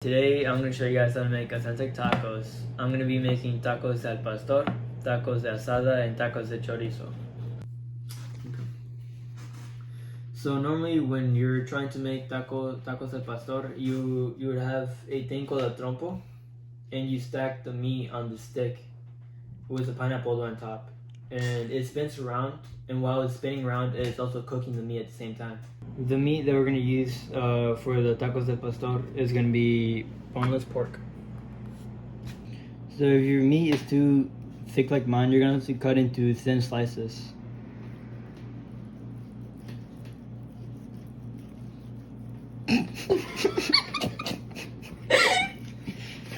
Today I'm going to show you guys how to make authentic tacos. I'm going to be making tacos al pastor, tacos de asada, and tacos de chorizo. Okay. So normally when you're trying to make tacos al pastor, you would have a thing called a trompo, and you stack the meat on the stick with a pineapple on top, and it spins around, and while it's spinning around, it's also cooking the meat at the same time. The meat that we're going to use for the tacos del pastor is going to be boneless pork. So if your meat is too thick like mine, you're going to have to cut into thin slices.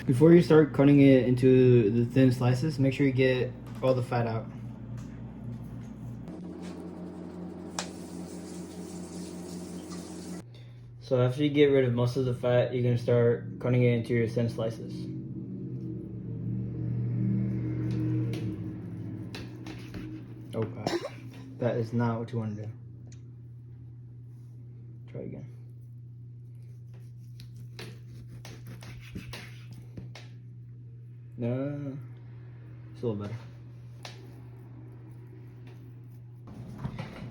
Before you start cutting it into the thin slices, make sure you get all the fat out. So after you get rid of most of the fat, you can start cutting it into your thin slices. Oh god, that is not what you want to do. Try again. No, it's a little better.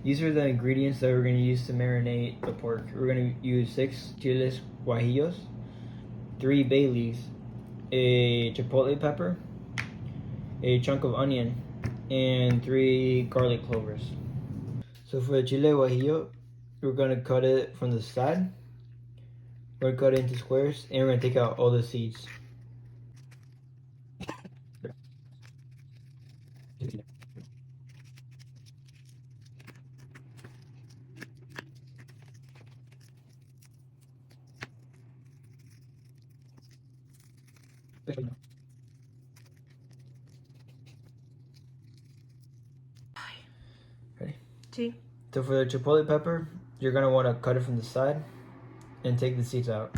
These are the ingredients that we're going to use to marinate the pork. We're going to use 6 chiles guajillos, 3 bay leaves, a chipotle pepper, a chunk of onion, and 3 garlic clovers. So for the chile guajillo, we're going to cut it from the side. We're going to cut it into squares, and we're going to take out all the seeds. Ready? Sí. So for the chipotle pepper, you're going to want to cut it from the side and take the seeds out.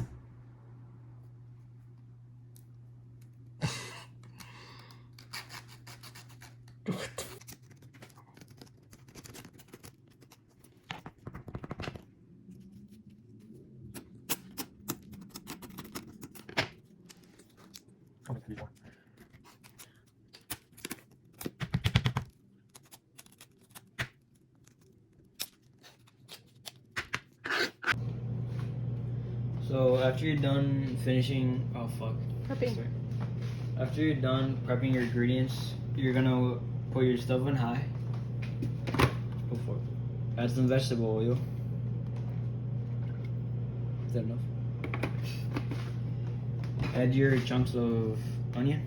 So after you're done finishing, Prepping. Sorry. After you're done prepping your ingredients, you're gonna put your stove on high. Go for it. Add some vegetable oil. Is that enough? Add your chunks of onion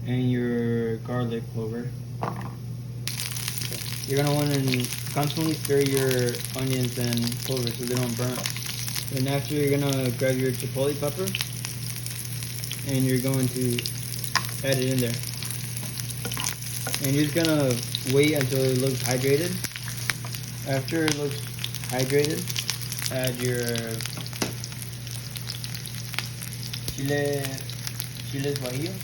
and your garlic clover. You're gonna want to constantly stir your onions and clover so they don't burn. And after, you're gonna grab your chipotle pepper and you're going to add it in there. And you're just gonna wait until it looks hydrated. After it looks hydrated, add your chiles guajillo.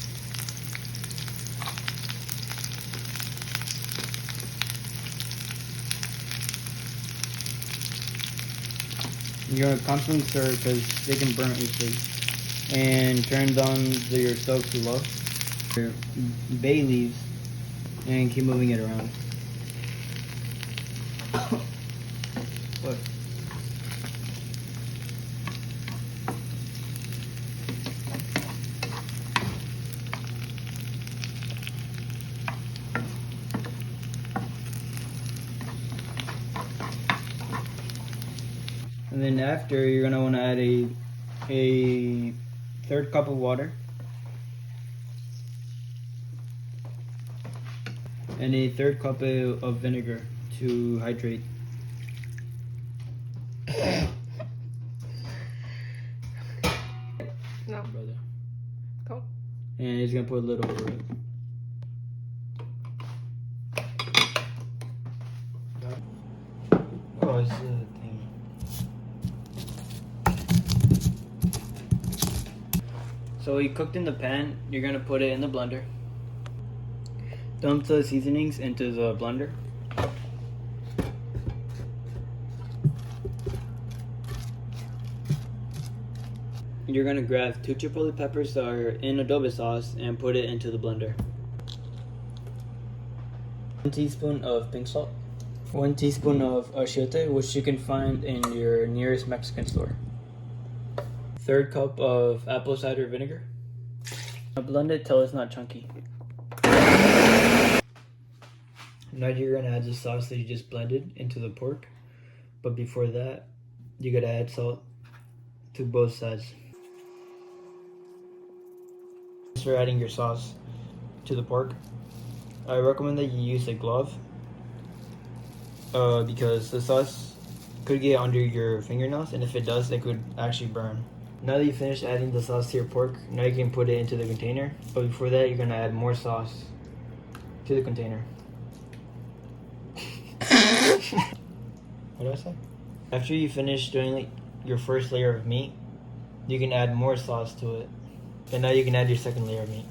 You're gonna constantly stir because they can burn easily. And turn down your stove to low. Your bay leaves and keep moving it around. What? And then after, you're gonna want to add a 1/3 cup of water and a 1/3 cup of vinegar to hydrate. No. Brother. Go. And he's gonna put a lid over it. Oh, it's the thing. So you cooked in the pan, you're gonna put it in the blender. Dump the seasonings into the blender. you're gonna grab 2 chipotle peppers that are in adobo sauce and put it into the blender. 1 teaspoon of pink salt. 1 teaspoon of achiote, which you can find in your nearest Mexican store. 1/3 cup of apple cider vinegar. Now blend it till it's not chunky. Now you're gonna add the sauce that you just blended into the pork. But before that, you gotta add salt to both sides. Start adding your sauce to the pork. I recommend that you use a glove because the sauce could get under your fingernails, and if it does, it could actually burn. Now that you finish adding the sauce to your pork, now you can put it into the container. But before that, you're gonna add more sauce to the container. What did I say? After you finish doing your first layer of meat, you can add more sauce to it. And now you can add your second layer of meat.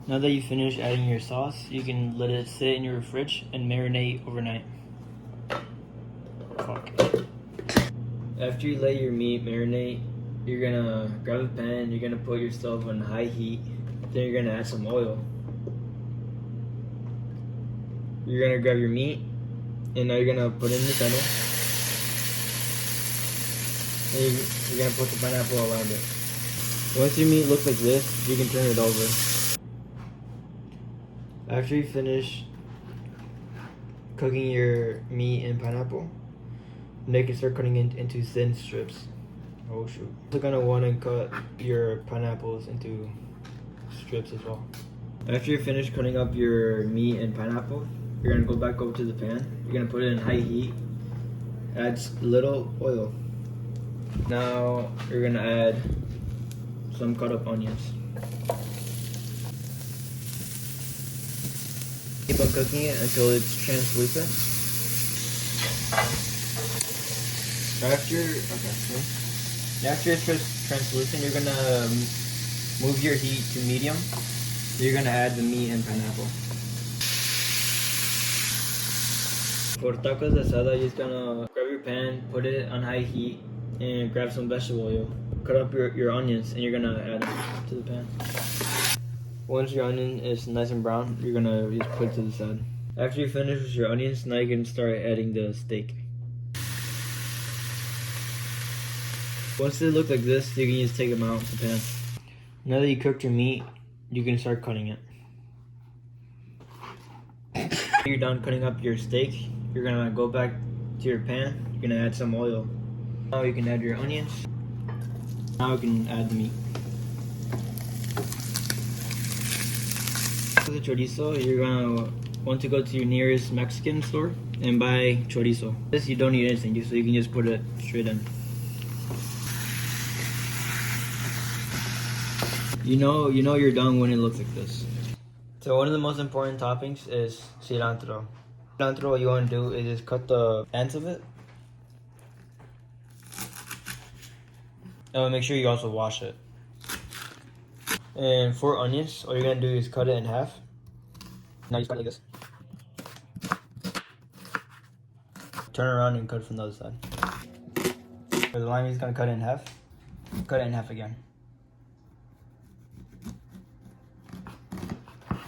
Now that you finish adding your sauce, you can let it sit in your fridge and marinate overnight. Fuck. After you let your meat marinate, you're gonna grab a pan, you're gonna put your stove on high heat, then you're gonna add some oil. You're gonna grab your meat, and now you're gonna put it in the center. And you're gonna put the pineapple around it. Once your meat looks like this, you can turn it over. After you finish cooking your meat and pineapple, then you can start cutting it into thin strips. Oh shoot. You're gonna want to cut your pineapples into strips as well. After you're finished cutting up your meat and pineapple, you're gonna go back over to the pan. You're gonna put it in high heat. Add a little oil. Now you're gonna add some cut up onions. Keep on cooking it until it's translucent. After it's translucent, you're gonna move your heat to medium. You're gonna add the meat and pineapple. For tacos de asada, you're just gonna grab your pan, put it on high heat, and grab some vegetable oil. Cut up your onions, and you're gonna add them to the pan. Once your onion is nice and brown, you're gonna just put it to the side. After you finish with your onions, now you can start adding the steak. Once they look like this, you can just take them out of the pan. Now that you cooked your meat, you can start cutting it. When you're done cutting up your steak, you're gonna go back to your pan. You're gonna add some oil. Now you can add your onions. Now you can add the meat. For the chorizo, you're gonna want to go to your nearest Mexican store and buy chorizo. This you don't need anything, so you can just put it straight in. You know you're done when it looks like this. So one of the most important toppings is cilantro. Cilantro, what you want to do is just cut the ends of it. And make sure you also wash it. And for onions, all you're gonna do is cut it in half. Now you cut it like this. Turn around and cut it from the other side. For the lime, you're gonna cut it in half. Cut it in half again.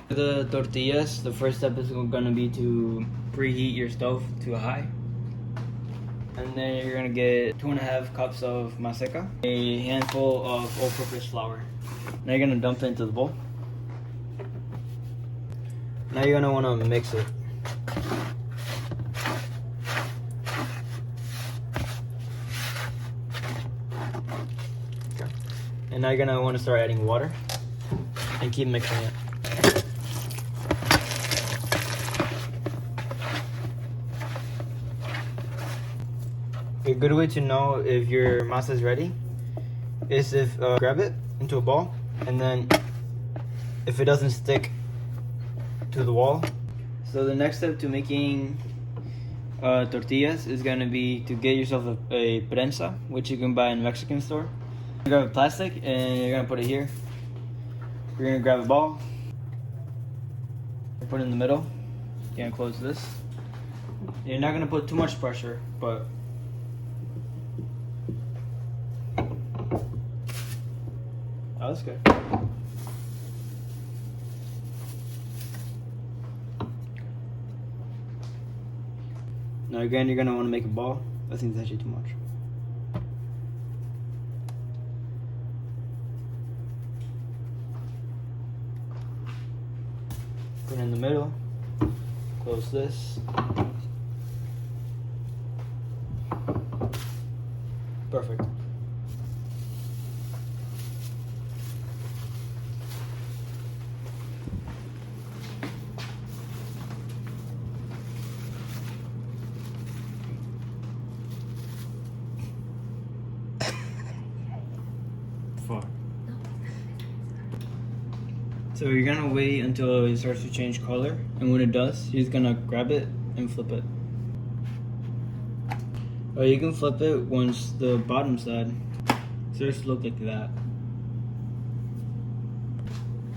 For the tortillas, the first step is gonna be to preheat your stove to high. And then you're gonna get 2.5 cups of maseca, a handful of all-purpose flour. Now you're gonna dump it into the bowl. Now you're gonna wanna mix it. Okay. And now you're gonna wanna start adding water and keep mixing it. A good way to know if your masa is ready is if grab it into a ball, and then if it doesn't stick to the wall. So the next step to making tortillas is gonna be to get yourself a prensa, which you can buy in a Mexican store. You grab a plastic and you're gonna put it here. You're gonna grab a ball, put it in the middle, You're gonna close this. You're not gonna put too much pressure, but oh, that's good. Now again, you're gonna want to make a ball. I think that's actually too much. Put it in the middle. Close this. Perfect. Fuck. So you're gonna wait until it starts to change color, and when it does, you're just gonna grab it and flip it. Or you can flip it once the bottom side starts to look like that.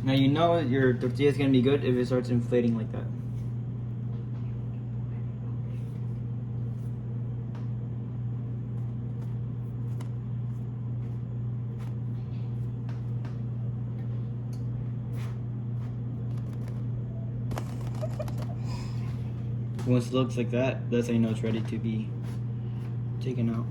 Now you know your tortilla is gonna be good if it starts inflating like that. Once it looks like that, that's how you know it's ready to be taken out.